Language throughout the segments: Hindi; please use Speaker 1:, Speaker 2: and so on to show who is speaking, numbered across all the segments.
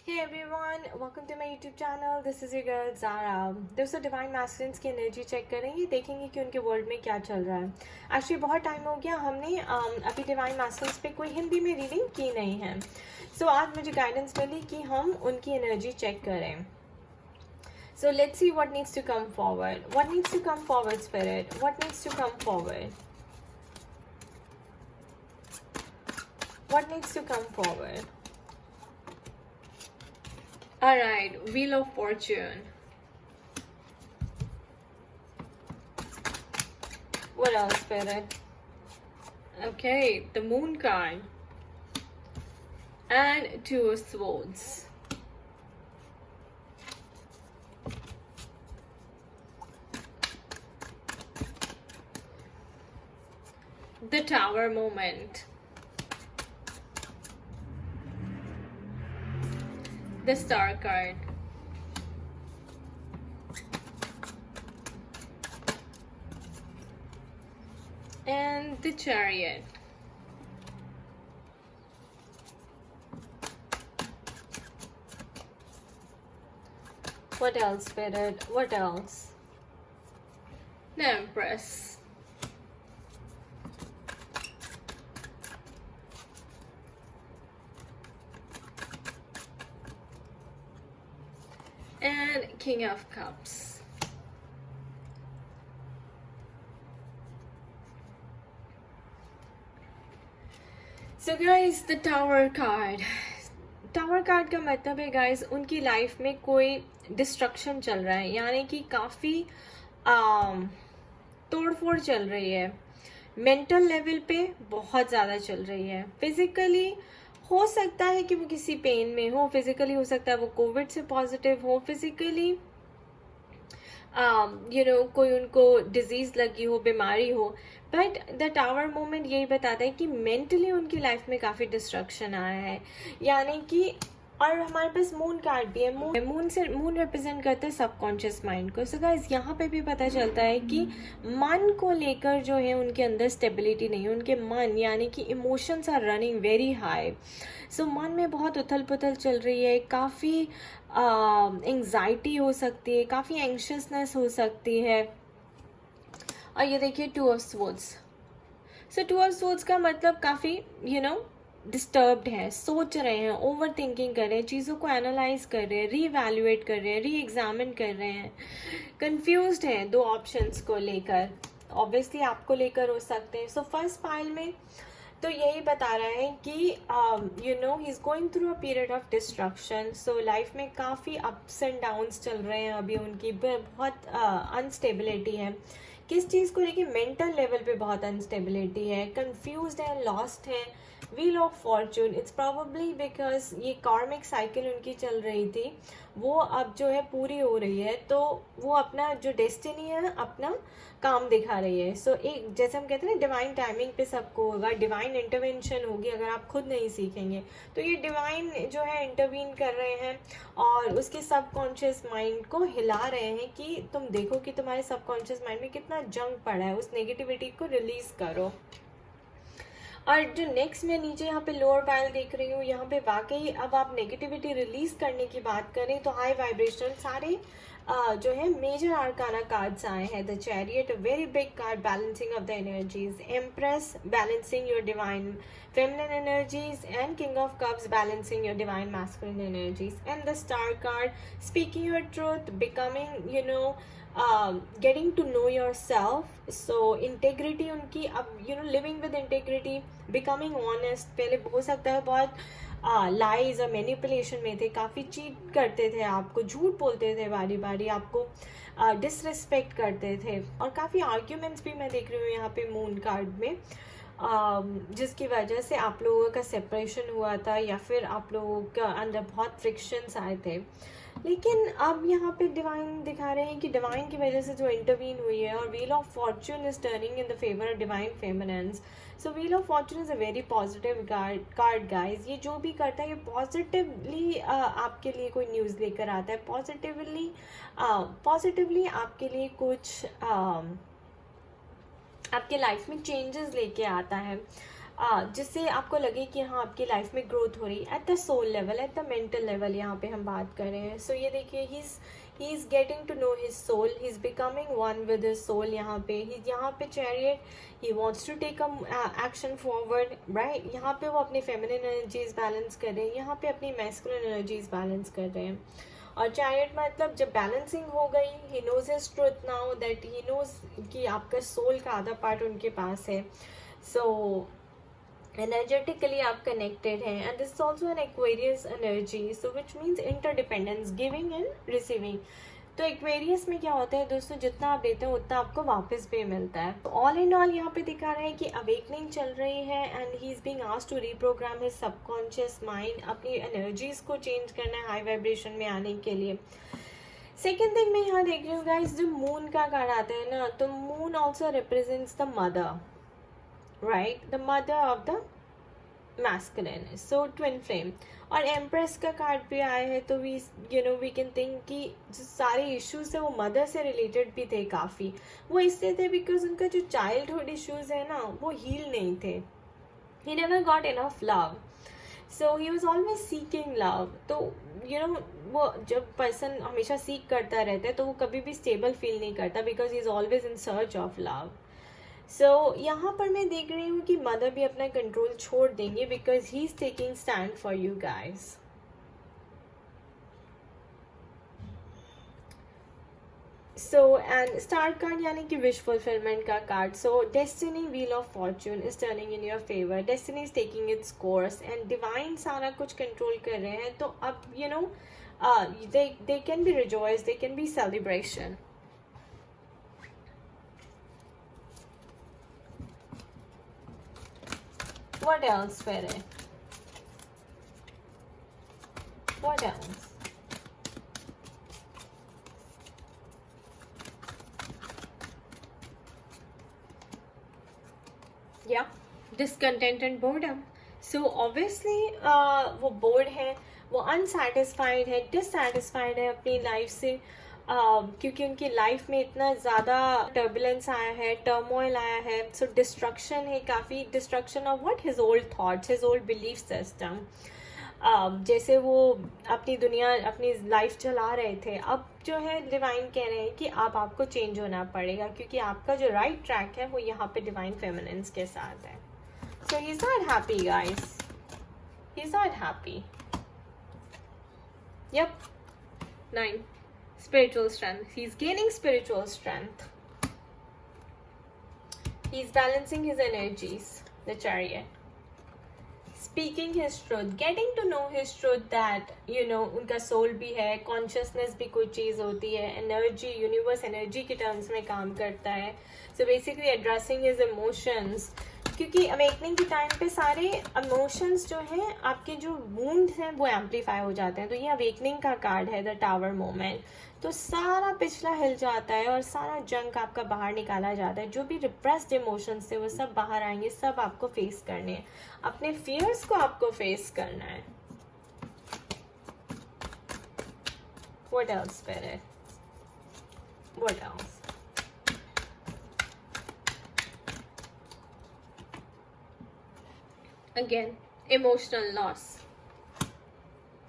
Speaker 1: Hey everyone, welcome to my YouTube channel. This is your girl Zara. दोस्तों डिवाइन मैस्कुलिन्स की एनर्जी चेक करेंगे, देखेंगे कि उनके वर्ल्ड में क्या चल रहा है. एक्चुअली बहुत टाइम हो गया, हमने अभी डिवाइन मैस्कुलिन्स पे कोई हिंदी में रीडिंग की नहीं है. सो आज मुझे गाइडेंस मिली कि हम उनकी एनर्जी चेक करें. So let's see what needs to come forward. What needs to come forward, Spirit? What needs to come forward? What needs to come forward? Alright, Wheel of Fortune. What else, Spirit? Okay, the Moon card. And Two of Swords. The Tower moment. The Star card. And the Chariot. What else, Spirit? What else? The Empress. And King of Cups. So guys, the Tower card. Tower card का मतलब है गाइस, उनकी लाइफ में कोई डिस्ट्रक्शन चल रहा है, यानी कि काफ़ी तोड़फोड़ चल रही है. मेंटल लेवल पे बहुत ज़्यादा चल रही है. फिजिकली हो सकता है कि वो किसी पेन में हो, फिजिकली हो सकता है वो कोविड से पॉजिटिव हो, फिजिकली कोई उनको डिजीज़ लगी हो, बीमारी हो. बट द टावर मोमेंट यही बताता है कि मेंटली उनकी लाइफ में काफ़ी डिस्ट्रक्शन आया है, यानी कि. और हमारे पास मून कार्ड भी है. मून रिप्रेजेंट करते हैं सबकॉन्शियस माइंड को. सो गाइस, यहाँ पे भी पता चलता है कि मन को लेकर जो है उनके अंदर स्टेबिलिटी नहीं है. उनके मन यानी कि emotions are running very high. So मन में बहुत उथल पुथल चल रही है, काफ़ी एंग्जाइटी हो सकती है, काफ़ी एंग्शियसनेस हो सकती है. और ये देखिए two of swords. So two of swords का मतलब काफ़ी डिस्टर्ब्ड है, सोच रहे हैं, ओवर थिंकिंग कर रहे हैं, चीज़ों को एनालाइज कर रहे हैं, रीवैल्यूएट कर रहे हैं, री एग्जामिन कर रहे हैं, कंफ्यूज्ड हैं दो ऑप्शंस को लेकर. ऑब्वियसली आपको लेकर हो सकते हैं. सो फर्स्ट पाइल में तो यही बता रहा है कि he is going through a period of destruction. So life में काफ़ी अप्स एंड डाउन्स चल रहे हैं अभी उनकी. बहुत अनस्टेबिलिटी है. किस चीज़ को लेके? मेंटल लेवल पे बहुत अनस्टेबिलिटी है, कंफ्यूज्ड है, लॉस्ट है. Wheel of Fortune, it's probably because ये कार्मिक साइकिल उनकी चल रही थी, वो अब जो है पूरी हो रही है, तो वो अपना जो डेस्टिनी है, अपना काम दिखा रही है. सो एक जैसे हम कहते हैं ना, डिवाइन टाइमिंग पे सबको होगा, डिवाइन इंटरवेंशन होगी. अगर आप खुद नहीं सीखेंगे तो ये डिवाइन जो है इंटरवीन कर रहे हैं और उसके सबकॉन्शियस माइंड को हिला रहे हैं कि तुम देखो कि तुम्हारे सबकॉन्शियस माइंड में कितना जंग पड़ा है, उस नेगेटिविटी को रिलीज करो. और जो नेक्स्ट मैं नीचे यहाँ पे लोअर पाइल देख रही हूँ, यहाँ पे वाकई अब आप नेगेटिविटी रिलीज करने की बात करें तो हाई वाइब्रेशनल सारे जो है मेजर आर्काना कार्ड्स आए हैं. The chariot, very big card balancing of the energies. Empress balancing your divine feminine energies, and King of Cups balancing your divine masculine energies, and the Star card speaking your truth, becoming getting to know yourself. So integrity उनकी अब living with integrity, becoming honest. पहले हो सकता है बहुत लाइज और मैनिपुलेशन में थे, काफ़ी चीट करते थे, आपको झूठ बोलते थे बारी बारी, आपको डिसरिस्पेक्ट करते थे, और काफ़ी आर्ग्यूमेंट्स भी मैं देख रही हूँ यहाँ पे मून कार्ड में, जिसकी वजह से आप लोगों का सेपरेशन हुआ था या फिर आप लोगों का अंदर बहुत फ्रिक्शंस आए थे. लेकिन अब यहाँ पे डिवाइन दिखा रहे हैं कि डिवाइन की वजह से जो इंटरवीन हुई है, और wheel of Fortune is turning in the favour of divine feminines. So wheel of Fortune is a very positive card guys. ये जो भी करता है ये पॉजिटिवली आपके लिए कोई न्यूज़ लेकर आता है, पॉजिटिवली आपके लिए कुछ आपके लाइफ में चेंजेस लेके आता है. जिससे आपको लगे कि हाँ आपकी लाइफ में ग्रोथ हो रही है at the soul level, at the mental level यहाँ पे हम बात कर रहे हैं. सो ये देखिए he is getting to know his soul, he is becoming one with his soul. यहाँ पे chariot, he wants to take action forward, right. यहाँ पे वो अपनी फेमिनिन एनर्जीज बैलेंस कर रहे हैं, यहाँ पे अपनी मैस्कुलिन एनर्जीज बैलेंस कर रहे हैं. और चैरियट मतलब जब बैलेंसिंग हो गई, he knows his truth now, that he knows कि आपका सोल का आधा पार्ट उनके पास है. सो energetically आप connected हैं, and this is also an Aquarius energy, so which means interdependence, giving and receiving. तो एक्वेरियस में क्या होता है दोस्तों, जितना आप देते हो उतना आपको वापस भी मिलता है. तो ऑल इन ऑल यहाँ पे दिखा रहा है कि अवेकनिंग चल रही है, and he is being asked to reprogram his subconscious mind, अपनी एनर्जीज को चेंज करना है हाई वाइब्रेशन में आने के लिए. सेकेंड थिंग मैं यहाँ देख रही हूँ गाइस, जो मून का कार्ड आता है ना, तो moon also represents the mother, right, the mother of the masculine, so twin flame. और एम्प्रेस का कार्ड भी आया है, तो वी कैन थिंक कि जो सारे इश्यूज है वो मदर से रिलेटेड भी थे काफ़ी. वो इसलिए थे बिकॉज उनका जो चाइल्डहुड इश्यूज है ना वो हील नहीं थे. He never got enough love, so he was always seeking love. तो वो जब पर्सन हमेशा सीक करता रहता है तो वो कभी भी स्टेबल फील नहीं करता, because he is always in search of love. So यहाँ पर मैं देख रही हूँ कि मदर भी अपना कंट्रोल छोड़ देंगे, because he is taking stand for you guys. So and star card यानी कि विश फुलफिलमेंट का card. So destiny, wheel of Fortune is turning in your favour, destiny is taking its course, and divine सारा कुछ कंट्रोल कर रहे हैं. तो अब they can be rejoice, they can be celebration. What else, Fere? What else? Yeah, discontent and boredom. So obviously वो bored है, वो unsatisfied है, dissatisfied है अपनी लाइफ से, क्योंकि उनकी लाइफ में इतना ज़्यादा टर्बुलेंस आया है, टर्मोइल आया है. सो डिस्ट्रक्शन है काफ़ी, destruction of what, his old thoughts, his old belief system. जैसे वो अपनी दुनिया, अपनी लाइफ चला रहे थे, अब जो है डिवाइन कह रहे हैं कि अब आपको चेंज होना पड़ेगा, क्योंकि आपका जो राइट ट्रैक है वो यहाँ पे डिवाइन फेमिनिन्स के साथ है. So he is not happy guys, he is not happy. Yup, 9. Spiritual strength. He's gaining spiritual strength. He's balancing his energies, the chariot. Speaking his truth, getting to know his truth that उनका soul भी है, consciousness भी कोई चीज़ होती है, energy, universe energy के terms में काम करता है. So basically addressing his emotions, क्योंकि अवेकनिंग के टाइम पे सारे इमोशंस जो हैं, आपके जो वूंड्स हैं वो एम्पलीफाई हो जाते हैं. तो ये अवेकनिंग का कार्ड है, द टावर मोमेंट. तो सारा पिछला हिल जाता है और सारा जंक आपका बाहर निकाला जाता है. जो भी रिप्रेस्ड इमोशंस थे वो सब बाहर आएंगे, सब आपको फेस करने हैं, अपने फियर्स को आपको फेस करना है. What else spirit, what else? Again, emotional loss.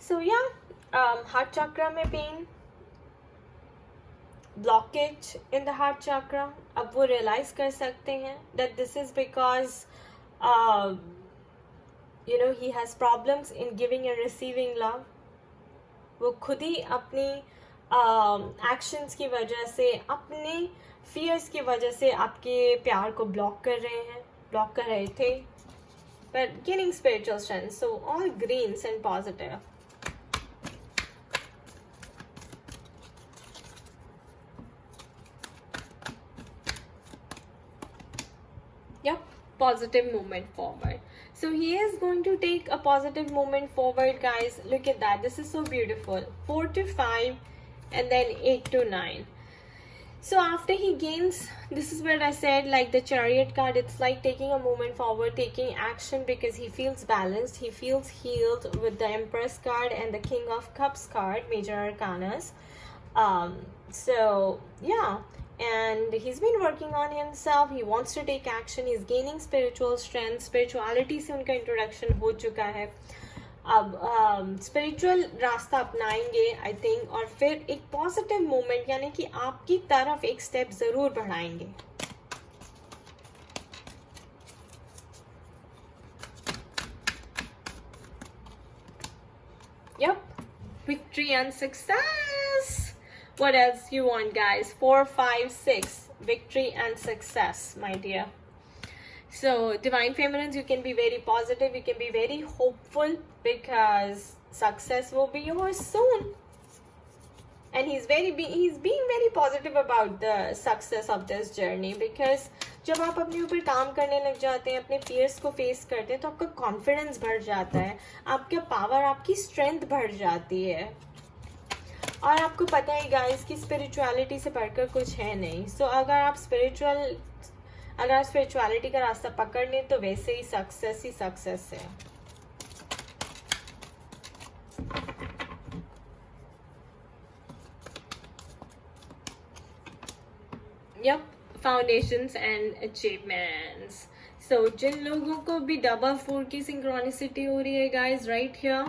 Speaker 1: So yeah, heart chakra में pain, blockage in the heart chakra. अब वो realize कर सकते हैं that this is because he has problems in giving and receiving love. वो खुद ही अपनी actions की वजह से, अपने fears की वजह से आपके प्यार को block कर रहे थे. But gaining spiritual strength, so all greens and positive. Yep, positive movement forward. So he is going to take a positive movement forward, guys. Look at that. This is so beautiful. 4 to 5 and then 8 to 9. So after he gains, this is where I said, like the chariot card, it's like taking a movement forward, taking action, because he feels balanced, he feels healed with the Empress card and the King of Cups card, major arcanas. So yeah, and he's been working on himself. He wants to take action. He's gaining spiritual strength. Spirituality से उनका introduction हो चुका है. अब स्पिरिचुअल रास्ता अपनाएंगे आई थिंक, और फिर एक पॉजिटिव मूवमेंट यानी कि आपकी तरफ एक स्टेप जरूर बढ़ाएंगे. Yep, victory and success. What else you want, guys? 4, 5, 6. Victory and success, my dear. So, Divine Feminines, you can be very positive. You can be very hopeful because success will be yours soon. And he's being very positive about the success of this journey because जब आप अपने ऊपर काम करने लग जाते हैं, अपने फियर्स को फेस करते हैं, तो आपका कॉन्फिडेंस बढ़ जाता है, आपका पावर, आपकी स्ट्रेंथ बढ़ जाती है. और आपको पता है गाइस कि स्पिरिचुअलिटी से बढ़कर कुछ है नहीं. सो अगर आप स्पिरिचुअलिटी का रास्ता पकड़ लें तो वैसे ही सक्सेस है. Yep, foundations and achievements. So जिन लोगों को भी डबल 4 की सिंक्रोनिसिटी हो रही है guys, right here,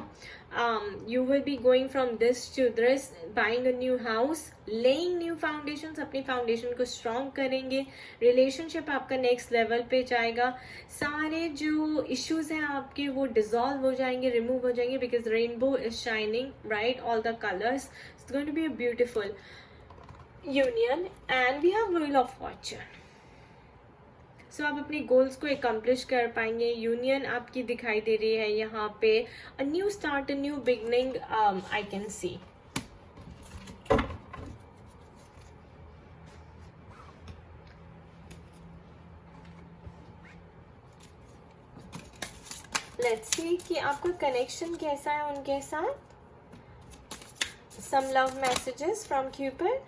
Speaker 1: you will be going from this to this, buying a new house, laying new foundations, अपनी foundation को strong करेंगे, relationship आपका next level पे जाएगा, सारे जो issues हैं आपके वो dissolve हो जाएंगे, remove हो जाएंगे, because rainbow is shining, right, all the colors. It's going to be a beautiful union. And we have wheel of fortune. So आप अपने गोल्स को accomplish कर पाएंगे. यूनियन आपकी दिखाई दे रही है यहाँ पे. A new start, a new beginning, I can see. Let's see कि आपका connection कैसा है उनके साथ. Some love messages from Cupid.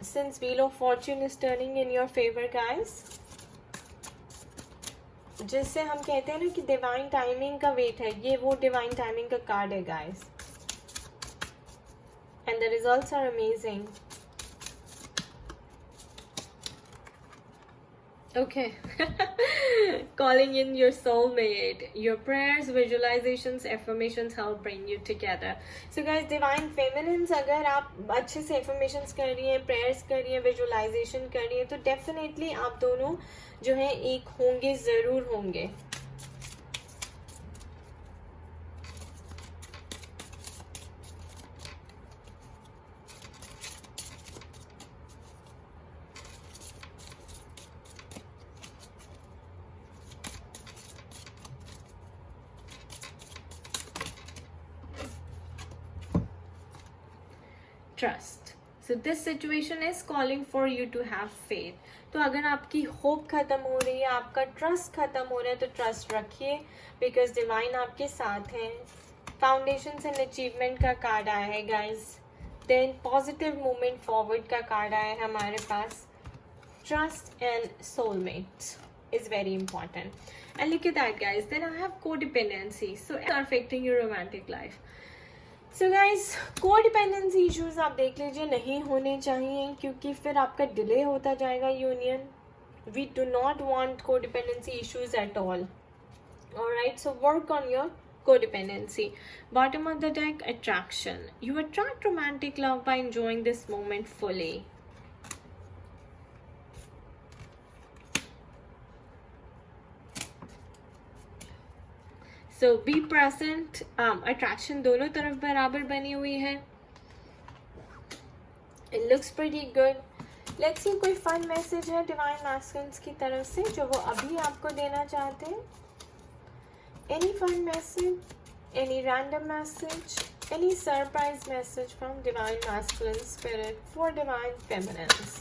Speaker 1: Since Wheel of Fortune is turning in your favor, guys, जिससे हम कहते हैं ना कि डिवाइन टाइमिंग का वेट है, ये वो डिवाइन टाइमिंग का कार्ड है guys, and the results are amazing. Okay. Calling in your soulmate. Your prayers, visualizations, affirmations help bring you together. So guys, Divine Feminines, अगर आप अच्छे से affirmations कर रही हैं, prayers कर रही हैं, visualization कर रही हैं, तो definitely आप दोनों जो हैं एक होंगे, ज़रूर होंगे. Trust. So this situation is calling for you to have faith. तो अगर आपकी होप खत्म हो रही है, आपका ट्रस्ट खत्म हो रहा है, तो ट्रस्ट रखिए बिकॉज डिवाइन आपके साथ हैं. फाउंडेशंस एंड अचीवमेंट का कार्ड आया है guys. Then positive movement forward का कार्ड आया है हमारे पास. Trust and soulmates is very important. And look at that guys, then I have codependency, so it's affecting your romantic life. So guys, codependency issues आप देख लीजिए, नहीं होने चाहिए क्योंकि फिर आपका डिले होता जाएगा union. We do not want codependency issues at all. Alright, so work on your codependency. Bottom of the deck, attraction. You attract romantic love by enjoying this moment fully. So be present. Attraction दोनों तरफ बराबर बनी हुई है. It looks pretty good. Let's see कोई फन मैसेज है डिवाइन मैस्कुलिन्स की तरफ से जो वो अभी आपको देना चाहते हैं. Any fun message? Any random message? Any surprise message from divine masculine spirit for divine feminines?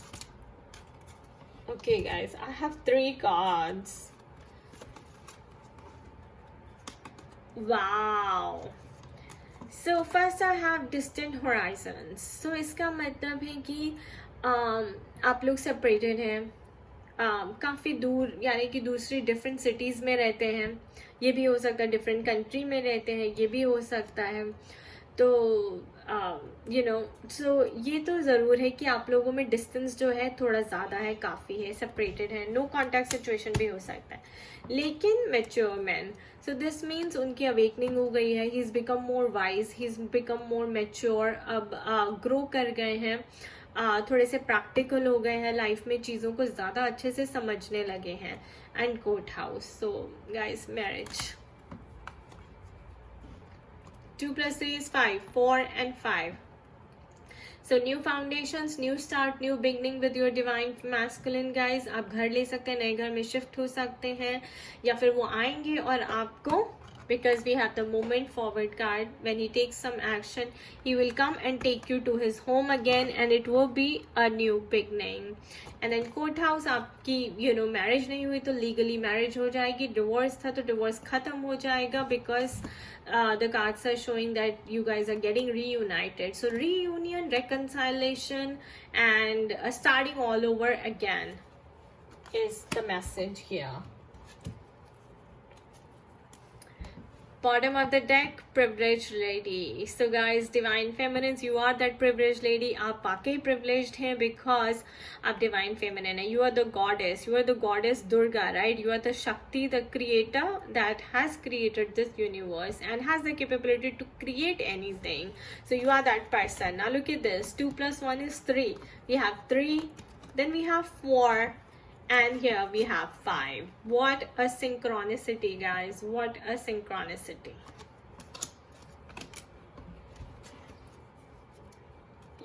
Speaker 1: Okay guys, I have 3 cards. Wow. So first I have distant horizons. So इसका मतलब है कि आप लोग सेपरेटेड हैं, काफ़ी दूर, यानी कि दूसरी डिफरेंट सिटीज़ में रहते हैं. ये भी हो सकता है डिफरेंट कंट्री में रहते हैं, ये भी हो सकता है. तो यू नो, सो ये तो ज़रूर है कि आप लोगों में डिस्टेंस जो है थोड़ा ज़्यादा है, काफ़ी है, सेपरेटेड है, नो कॉन्टैक्ट सिचुएशन भी हो सकता है, लेकिन mature man, so this means उनकी अवेकनिंग हो गई है, he is become more wise, he is become more mature, अब ग्रो कर गए हैं, थोड़े से प्रैक्टिकल हो गए हैं लाइफ में, चीज़ों को ज़्यादा अच्छे से समझने लगे हैं. And court house, so guys marriage, 2 + 3 is 5, 4 and 5. So new foundations, new start, new beginning with your divine masculine guys. आप घर ले सकते हैं, नए घर में शिफ्ट हो सकते हैं, या फिर वो आएंगे और आपको, because we have the movement forward card, when he takes some action he will come and take you to his home again and it will be a new beginning. And then court house, आपकी मैरिज नहीं हुई तो लीगली मैरिज हो जाएगी, डिवोर्स था तो डिवोर्स खत्म हो जाएगा, because the cards are showing that you guys are getting reunited. So reunion, reconciliation, and starting all over again is the message here. Bottom of the deck, privileged lady. So guys, divine feminines, you are that privileged lady. आप वाकई privileged हैं because आप divine feminine हैं. You are the goddess. You are the goddess Durga, right? You are the Shakti, the creator that has created this universe and has the capability to create anything. So you are that person. Now look at this. 2 + 1 is 3. We have 3, then we have 4. And here we have 5. What a synchronicity, guys. What a synchronicity.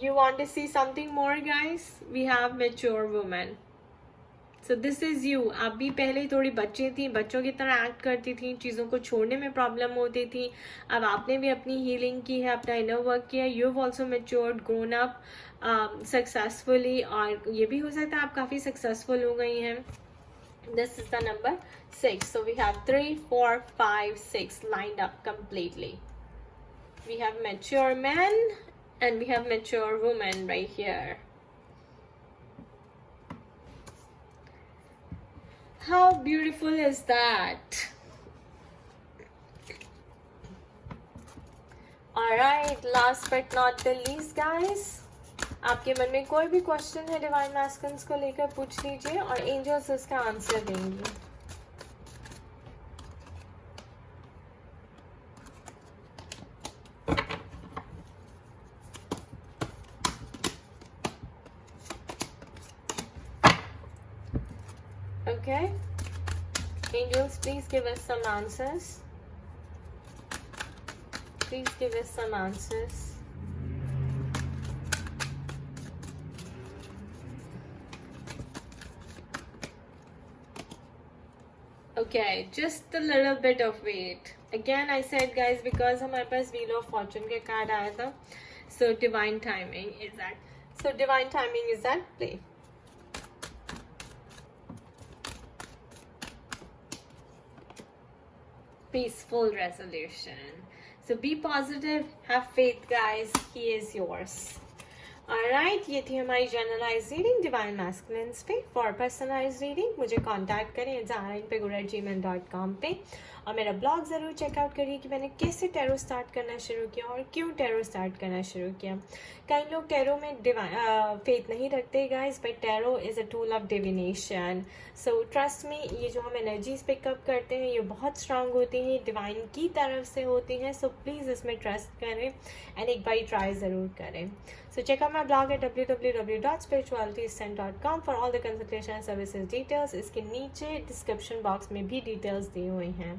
Speaker 1: You want to see something more, guys? We have mature woman. So this is you. आप भी पहले थोड़ी बच्ची थी, बच्चों की तरह एक्ट करती थी, चीज़ों को छोड़ने में प्रॉब्लम होती थी. अब आपने भी अपनी हीलिंग की है, अपना इनर वर्क किया. You have also matured, grown up successfully, और ये भी हो सकता है आप काफ़ी सक्सेसफुल हो गई हैं. This is the number 6. So we have 3, 4, 5, 6 lined up completely. We have mature men and we have mature women right here. How beautiful is that? Alright, last but not the least, guys. आपके मन में कोई भी क्वेश्चन है डिवाइन मैस्कुलिन्स को लेकर, पूछ लीजिए और एंजल्स उसका आंसर देंगी. Okay, angels, please give us some answers. Please give us some answers. Okay, just a little bit of wait. Again, I said, guys, because हमारे पास Wheel of Fortune के कार्ड आया था, so divine timing is at. So divine timing is at play. Peaceful resolution. So be positive, have faith, guys. He is yours. Alright, ये थी हमारी जनरलाइज रीडिंग डिवाइन मैस्कुलिन्स पे. फॉर पर्सनलाइज रीडिंग मुझे कांटेक्ट करें zahrainpegura@gmail.com पे, और मेरा ब्लॉग ज़रूर चेकआउट करिए कि मैंने कैसे टैरो स्टार्ट करना शुरू किया और क्यों टैरो स्टार्ट करना शुरू किया. कई लोग टैरो में फेथ नहीं रखते, guys, but tarot is a tool of divination. So trust me, ये जो हम एनर्जीज पिकअप करते हैं ये बहुत स्ट्रांग होती हैं, डिवाइन की तरफ से होती हैं. सो प्लीज़ इसमें ट्रस्ट करें एंड एक बार ट्राई ज़रूर करें. So check out my blog at www.spiritualityascent.com for all the consultation and services details. इसके नीचे डिस्क्रिप्शन बॉक्स में भी डिटेल्स दी हुई हैं.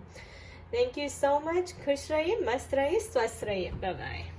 Speaker 1: Thank you so much. खुश रहिए, मस्त रहिए, स्वस्थ रहिए. Bye bye.